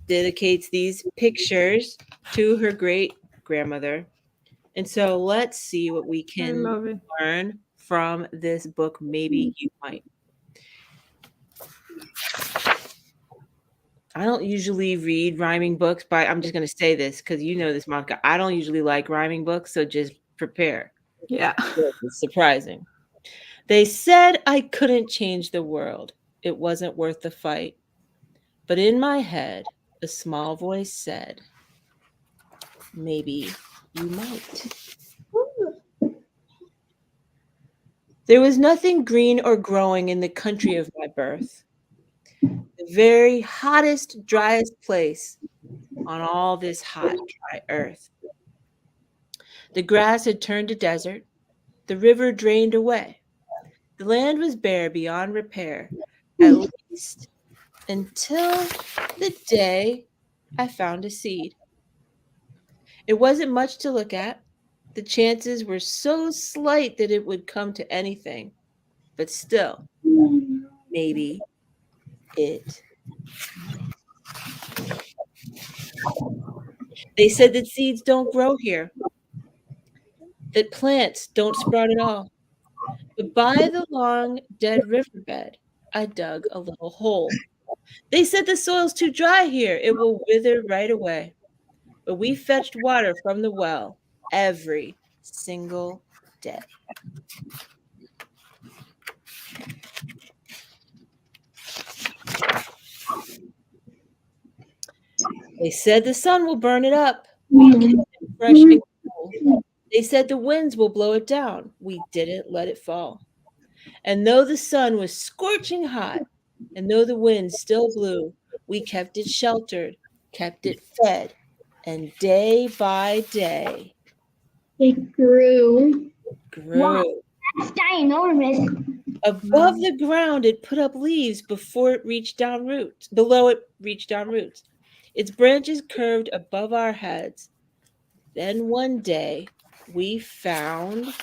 [SPEAKER 4] dedicates these pictures to her great-grandmother. And so let's see what we can learn from this book, Maybe You Might. I don't usually read rhyming books, but I'm just going to say this because you know this, Monica. I don't usually like rhyming books, so just prepare.
[SPEAKER 1] Yeah.
[SPEAKER 4] It's surprising. They said I couldn't change the world. It wasn't worth the fight. But in my head, a small voice said, maybe you might. There was nothing green or growing in the country of my birth. The very hottest, driest place on all this hot, dry earth. The grass had turned to desert. The river drained away. The land was bare beyond repair, at least until the day I found a seed. It wasn't much to look at. The chances were so slight that it would come to anything. But still, maybe it. They said that seeds don't grow here, that plants don't sprout at all. But by the long, dead riverbed, I dug a little hole. They said the soil's too dry here. It will wither right away. But we fetched water from the well every single day. They said the sun will burn it up. We kept it fresh and cool. They said the winds will blow it down. We didn't let it fall. And though the sun was scorching hot, and though the wind still blew, we kept it sheltered, kept it fed, and day by day,
[SPEAKER 3] it grew.
[SPEAKER 4] Wow,
[SPEAKER 3] that's ginormous.
[SPEAKER 4] Above the ground, it put up leaves before it reached down roots. Below it reached down roots. Its branches curved above our heads. Then one day, we found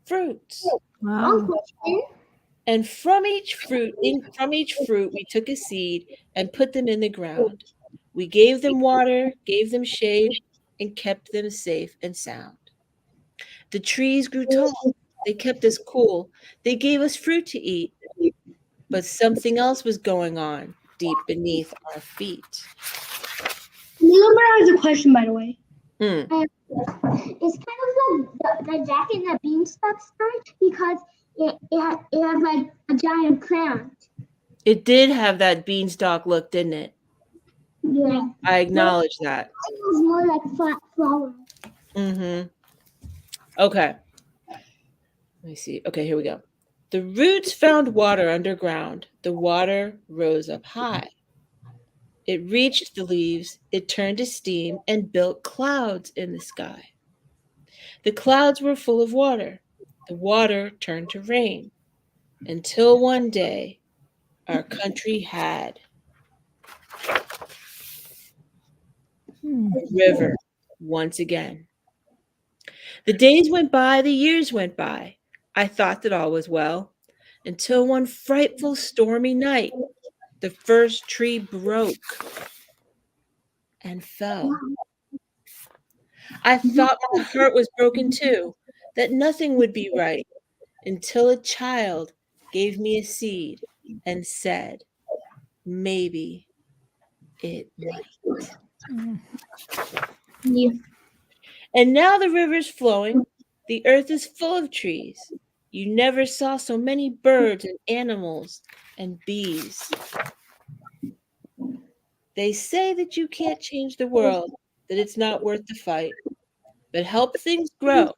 [SPEAKER 4] fruits.
[SPEAKER 1] Wow.
[SPEAKER 4] And from each fruit, we took a seed and put them in the ground. We gave them water, gave them shade, and kept them safe and sound. The trees grew tall. They kept us cool. They gave us fruit to eat. But something else was going on deep beneath our feet.
[SPEAKER 3] Lumber has a question, by the way.
[SPEAKER 4] Mm.
[SPEAKER 3] It's kind of like the Jack and the Beanstalk story because it has like a giant plant.
[SPEAKER 4] It did have that beanstalk look, didn't it?
[SPEAKER 3] Yeah.
[SPEAKER 4] I acknowledge that.
[SPEAKER 3] It was more like flat flowers.
[SPEAKER 4] Mm-hmm. Okay. Let me see. Okay, here we go. The roots found water underground. The water rose up high. It reached the leaves, it turned to steam and built clouds in the sky. The clouds were full of water. The water turned to rain. Until one day, our country had a river once again. The days went by, the years went by. I thought that all was well, until one frightful stormy night, the first tree broke and fell. I thought my heart was broken too, that nothing would be right, until a child gave me a seed and said, maybe it might.
[SPEAKER 3] Yeah.
[SPEAKER 4] And now the river's flowing, the earth is full of trees. You never saw so many birds and animals and bees. They say that you can't change the world, that it's not worth the fight, but help things grow.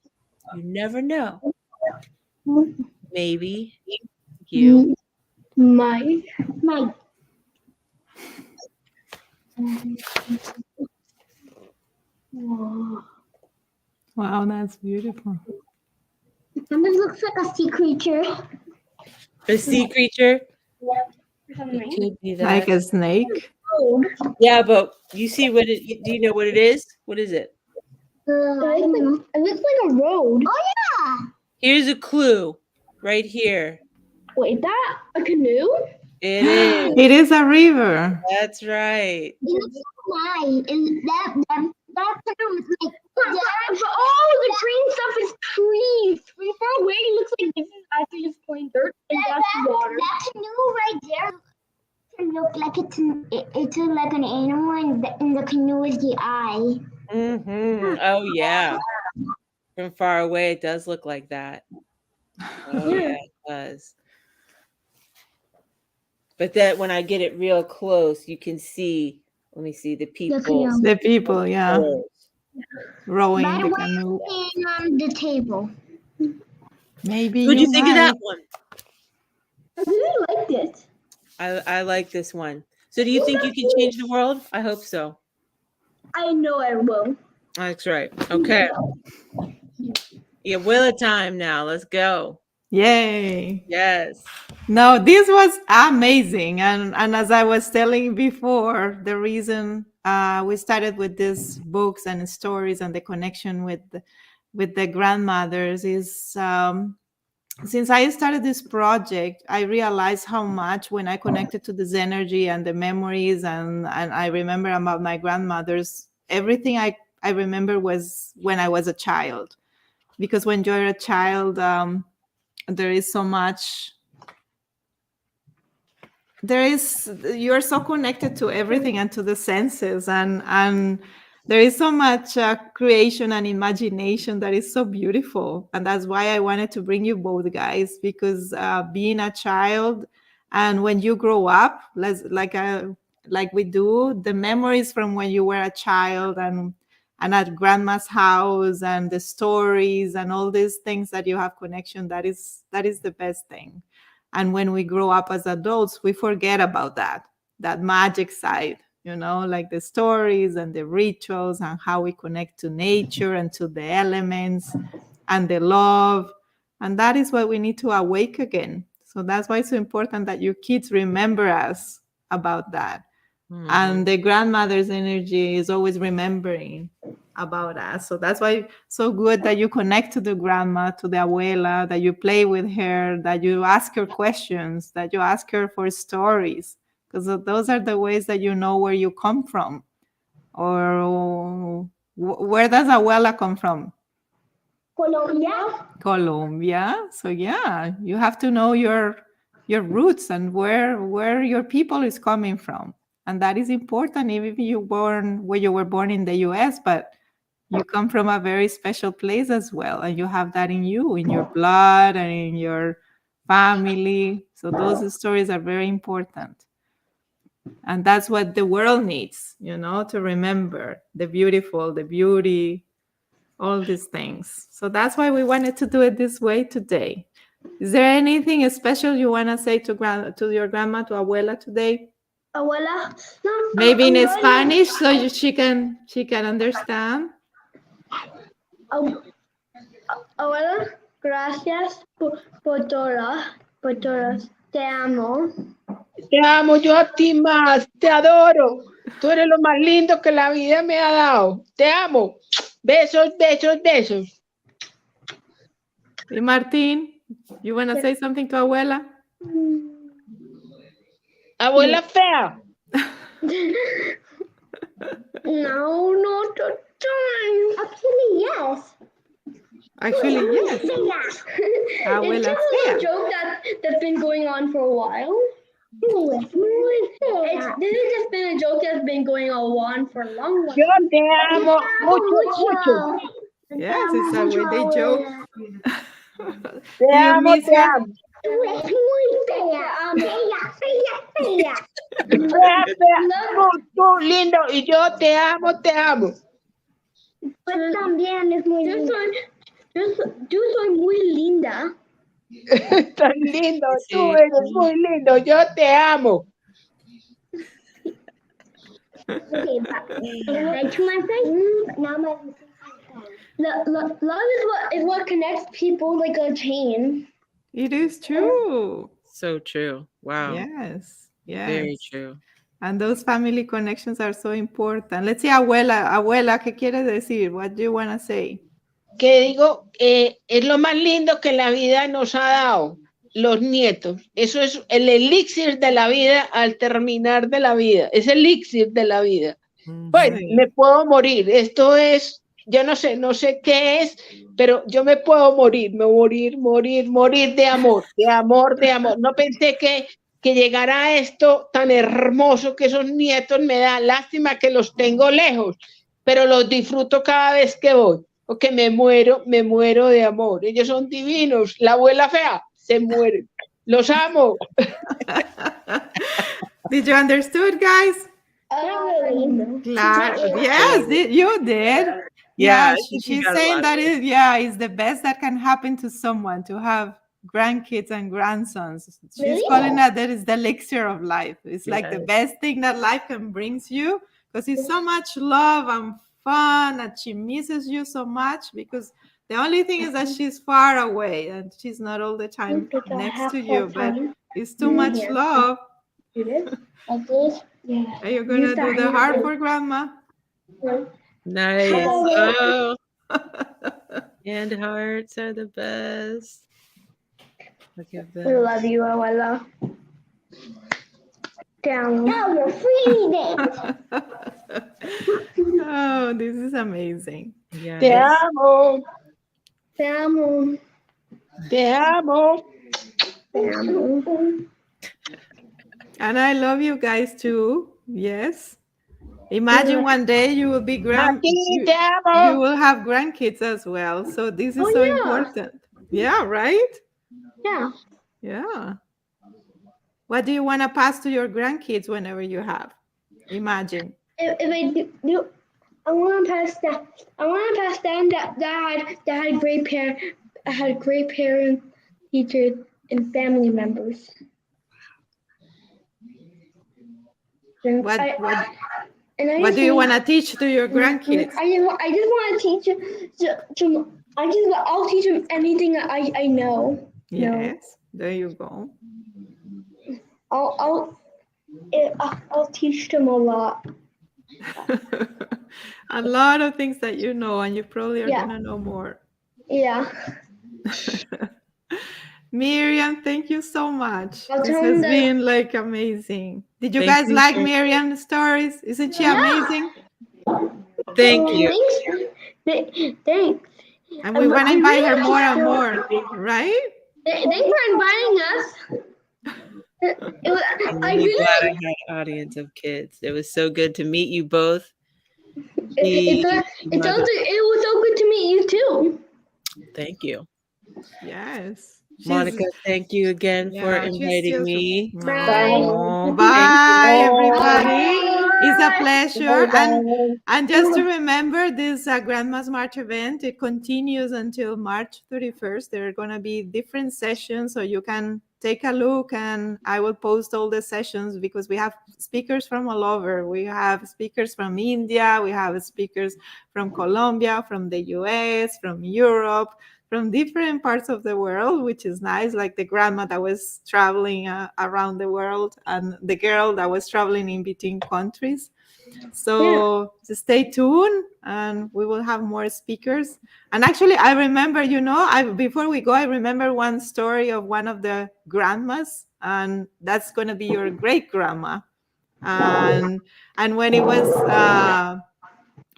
[SPEAKER 4] You never know. Maybe you
[SPEAKER 3] My.
[SPEAKER 1] Wow, that's beautiful.
[SPEAKER 3] Something looks like a sea creature.
[SPEAKER 4] a sea creature.
[SPEAKER 3] Or something.
[SPEAKER 4] It could be that.
[SPEAKER 1] Like a snake.
[SPEAKER 4] Yeah, but you see what it? Do you know what it is? What is it?
[SPEAKER 3] It looks like a road. Oh yeah.
[SPEAKER 4] Here's a clue, right here.
[SPEAKER 3] Wait, that a canoe?
[SPEAKER 4] It is.
[SPEAKER 1] It is a river.
[SPEAKER 4] That's right.
[SPEAKER 3] It looks so nice. And that was like oh, the green stuff is trees. From far away, it looks like this is actually just plain dirt and that's water. That canoe right there can look like it's like an animal, and the canoe is the eye.
[SPEAKER 4] Mm-hmm. Oh yeah. From far away, it does look like that. Oh yeah, it does. But that when I get it real close, you can see. Let me see the people.
[SPEAKER 3] canoe.
[SPEAKER 1] The people, yeah, rowing
[SPEAKER 3] By
[SPEAKER 1] the
[SPEAKER 3] the
[SPEAKER 1] canoe.
[SPEAKER 3] way, on the table.
[SPEAKER 1] Maybe
[SPEAKER 4] What'd you think of
[SPEAKER 1] might.
[SPEAKER 4] that one?
[SPEAKER 3] I really liked it.
[SPEAKER 4] I like this one. So do you think you can change the world? I hope so.
[SPEAKER 3] I know I will.
[SPEAKER 4] That's right. Okay. Yeah, wheel of time now. Let's go.
[SPEAKER 1] Yay.
[SPEAKER 4] Yes.
[SPEAKER 1] No, this was amazing. And as I was telling before, the reason we started with these books and stories and the connection with the grandmothers is since I started this project, I realized how much when I connected to this energy and the memories and I remember about my grandmothers, everything I remember was when I was a child. Because when you're a child, there is so much, you're so connected to everything and to the senses and there is so much creation and imagination that is so beautiful. And that's why I wanted to bring you both guys, because being a child and when you grow up, like we do, the memories from when you were a child and at grandma's house and the stories and all these things that you have connection, that is the best thing. And when we grow up as adults, we forget about that magic side, like the stories and the rituals and how we connect to nature and to the elements and the love. And that is what we need to awake again. So that's why it's so important that your kids remember us about that. Mm-hmm. And the grandmother's energy is always remembering about us. So that's why it's so good that you connect to the grandma, to the abuela, that you play with her, that you ask her questions, that you ask her for stories, because those are the ways that you know where you come from. Or where does abuela come from? Colombia. So yeah, you have to know your roots and where your people is coming from. And that is important, even if you were born in the US, but you come from a very special place as well. And you have that in you, in your blood and in your family. So those stories are very important. And that's what the world needs, to remember the beautiful, the beauty, all these things. So that's why we wanted to do it this way today. Is there anything special you want to say to your grandma, to abuela today?
[SPEAKER 3] Abuela,
[SPEAKER 1] maybe in Spanish, so she can understand.
[SPEAKER 3] Abuela, gracias por todas. Te amo.
[SPEAKER 2] Te amo, yo a ti más. Te adoro. Tú eres lo más lindo que la vida me ha dado. Te amo. Besos, besos, besos.
[SPEAKER 1] Y Martín, you want to say something to abuela?
[SPEAKER 2] Abuela fea.
[SPEAKER 3] No, not the time. Actually, yes.
[SPEAKER 1] Actually, yes. Abuela
[SPEAKER 3] It's just a
[SPEAKER 1] fea.
[SPEAKER 3] joke that's been going on for a while. This has just been a joke that's been going on for a long while.
[SPEAKER 2] Yo te amo mucho, mucho.
[SPEAKER 1] Yes, it's a way they joke.
[SPEAKER 2] Te
[SPEAKER 1] Do you
[SPEAKER 2] amo,
[SPEAKER 1] miss
[SPEAKER 2] te
[SPEAKER 1] her?
[SPEAKER 2] amo.
[SPEAKER 3] Fea.
[SPEAKER 2] Fea, fea. Tú, lindo. Y yo te amo, te amo.
[SPEAKER 3] Pues también es muy linda. Yo soy muy linda.
[SPEAKER 2] Tan lindo.
[SPEAKER 4] Sí.
[SPEAKER 2] Tú eres muy lindo. Yo te amo.
[SPEAKER 3] Okay, but right to my face. Now my love is what connects people like a chain.
[SPEAKER 1] It is true.
[SPEAKER 4] So true. Wow.
[SPEAKER 1] Yes, yes.
[SPEAKER 4] Very true.
[SPEAKER 1] And those family connections are so important. Let's see, abuela, ¿qué quieres decir? What do you want to say?
[SPEAKER 2] Que digo, es lo más lindo que la vida nos ha dado. Los nietos. Eso es el elixir de la vida al terminar de la vida. Es el elixir de la vida. Pues
[SPEAKER 1] Sí.
[SPEAKER 2] me puedo morir. Esto es, yo no sé qué es, pero yo me puedo morir de amor, de amor, de amor. No pensé que llegara esto tan hermoso que esos nietos me da. Lástima que los tengo lejos, pero los disfruto cada vez que voy. Porque me muero de amor. Ellos son divinos. La abuela fea se muere. Los amo.
[SPEAKER 1] Did you understood, guys? Claro. Yes, you did.
[SPEAKER 4] Yeah, I
[SPEAKER 1] Yeah,
[SPEAKER 4] think you
[SPEAKER 1] she's
[SPEAKER 4] got a
[SPEAKER 1] saying
[SPEAKER 4] lot
[SPEAKER 1] that
[SPEAKER 4] of
[SPEAKER 1] it's the best that can happen to someone to have grandkids and grandsons. She's
[SPEAKER 3] Really?
[SPEAKER 1] calling that is the elixir of life. It's like the
[SPEAKER 4] Yes.
[SPEAKER 1] best thing that life can bring you because it's so much love and fun and she misses you so much because the only thing is that she's far away and she's not all the time next to you, but it's too much love.
[SPEAKER 3] Like this? Yeah.
[SPEAKER 1] Are you gonna do the heart for grandma?
[SPEAKER 4] Nice.
[SPEAKER 3] Oh.
[SPEAKER 4] Oh. And hearts are the best. Look at
[SPEAKER 3] We
[SPEAKER 4] that.
[SPEAKER 3] love you, abuela. Down. Now we're freezing.
[SPEAKER 1] Oh, this is amazing.
[SPEAKER 4] Yes.
[SPEAKER 2] Te amo.
[SPEAKER 3] Te amo.
[SPEAKER 2] Te amo.
[SPEAKER 3] Te amo.
[SPEAKER 1] And I love you guys too. Yes. Imagine one day you will be
[SPEAKER 2] Martín, te
[SPEAKER 1] you
[SPEAKER 2] amo.
[SPEAKER 1] will have grandkids as well. So this is
[SPEAKER 3] Oh,
[SPEAKER 1] so
[SPEAKER 3] yeah.
[SPEAKER 1] important. Yeah, right?
[SPEAKER 3] Yeah.
[SPEAKER 1] Yeah. What do you want to pass to your grandkids whenever you have? Imagine.
[SPEAKER 3] If I do, I want to pass that. I want to pass down that had great parents, teachers, and family members. And
[SPEAKER 1] What
[SPEAKER 3] and
[SPEAKER 1] what do you want to teach to your grandkids?
[SPEAKER 3] I just want to teach them. I'll teach them anything I know.
[SPEAKER 1] Yes. There you go.
[SPEAKER 3] I'll teach them a lot.
[SPEAKER 1] A lot of things that you know, and you probably are
[SPEAKER 3] Yeah.
[SPEAKER 1] gonna know more.
[SPEAKER 3] Yeah.
[SPEAKER 1] Miriam, thank you so much.
[SPEAKER 3] I'll
[SPEAKER 1] This
[SPEAKER 3] tell
[SPEAKER 1] has
[SPEAKER 3] them that-
[SPEAKER 1] been like amazing. Did you
[SPEAKER 4] Thank
[SPEAKER 1] guys
[SPEAKER 4] you
[SPEAKER 1] like
[SPEAKER 4] for-
[SPEAKER 1] Miriam's stories? Isn't she
[SPEAKER 3] Yeah.
[SPEAKER 1] amazing?
[SPEAKER 4] Thank you.
[SPEAKER 3] Thanks.
[SPEAKER 1] And we
[SPEAKER 3] I
[SPEAKER 1] want to invite her
[SPEAKER 3] really
[SPEAKER 1] more and
[SPEAKER 3] like
[SPEAKER 1] more, right?
[SPEAKER 3] Thanks for inviting us.
[SPEAKER 4] I'm
[SPEAKER 3] I
[SPEAKER 4] really
[SPEAKER 3] really
[SPEAKER 4] glad I had an audience of kids. It was so good to meet you both.
[SPEAKER 3] it was so good to meet you too.
[SPEAKER 4] Thank you.
[SPEAKER 1] Yes. She's-
[SPEAKER 4] Monica, thank you again for
[SPEAKER 1] yeah, she's
[SPEAKER 4] inviting
[SPEAKER 1] just-
[SPEAKER 4] me.
[SPEAKER 1] Oh,
[SPEAKER 3] Bye.
[SPEAKER 1] bye,
[SPEAKER 2] you.
[SPEAKER 1] everybody. It's a pleasure. And
[SPEAKER 2] Bye.
[SPEAKER 1] And just to remember, this Grandma's March event, it continues until March 31st. There are going to be different sessions, so you can take a look, and I will post all the sessions because we have speakers from all over. We have speakers from India, we have speakers from Colombia, from the US, from Europe, from different parts of the world, which is nice. Like the grandma that was traveling around the world, and the girl that was traveling in between countries. So just stay tuned, and we will have more speakers. And actually, I remember, before we go, I remember one story of one of the grandmas, and that's going to be your great grandma. And when it was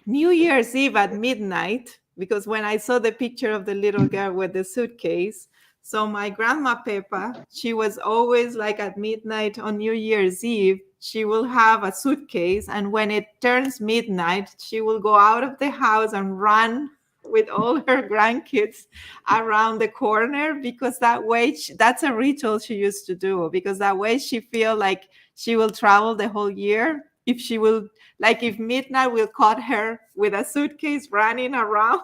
[SPEAKER 1] New Year's Eve at midnight, because when I saw the picture of the little girl with the suitcase, so my grandma Pepa, she was always like at midnight on New Year's Eve, she will have a suitcase, and when it turns midnight, she will go out of the house and run with all her grandkids around the corner, because that way, that's a ritual she used to do, because that way she feel like she will travel the whole year. If she will, like if midnight will caught her with a suitcase running around,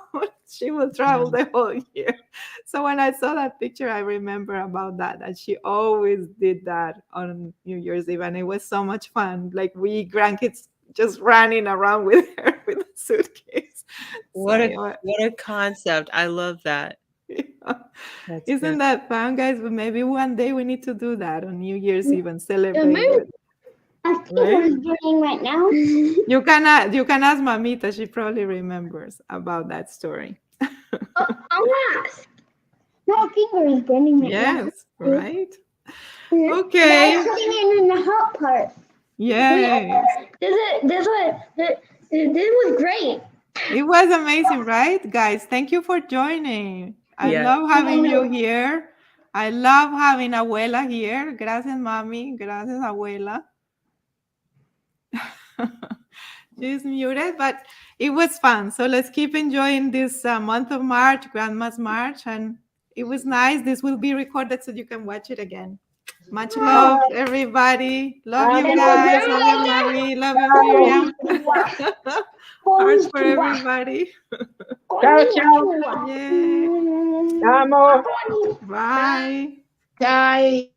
[SPEAKER 1] she will travel the whole year. So when I saw that picture, I remember about that she always did that on New Year's Eve, and it was so much fun. Like we grandkids just running around with her with a suitcase.
[SPEAKER 4] What a concept. I love that.
[SPEAKER 1] Isn't that fun, guys? But maybe one day we need to do that on New Year's Eve and celebrate.
[SPEAKER 3] I think it's burning right now.
[SPEAKER 1] You can ask Mamita. She probably remembers about that story.
[SPEAKER 3] I'll ask. My finger is burning right now.
[SPEAKER 1] Yes, right. Okay.
[SPEAKER 3] I'm putting it in the hot part.
[SPEAKER 1] Yes.
[SPEAKER 3] This was great.
[SPEAKER 1] It was amazing, right, guys? Thank you for joining. I love having you here. I love having Abuela here. Gracias, Mami. Gracias, Abuela. She's muted, but it was fun. So let's keep enjoying this month of March, Grandma's March, and it was nice. This will be recorded so you can watch it again. Much love, everybody. Love you guys. Love you, Mommy. Love you, Miriam. Hearts for everybody.
[SPEAKER 2] Ciao, ciao.
[SPEAKER 1] Yay.
[SPEAKER 2] Amo.
[SPEAKER 1] Bye.
[SPEAKER 2] Bye.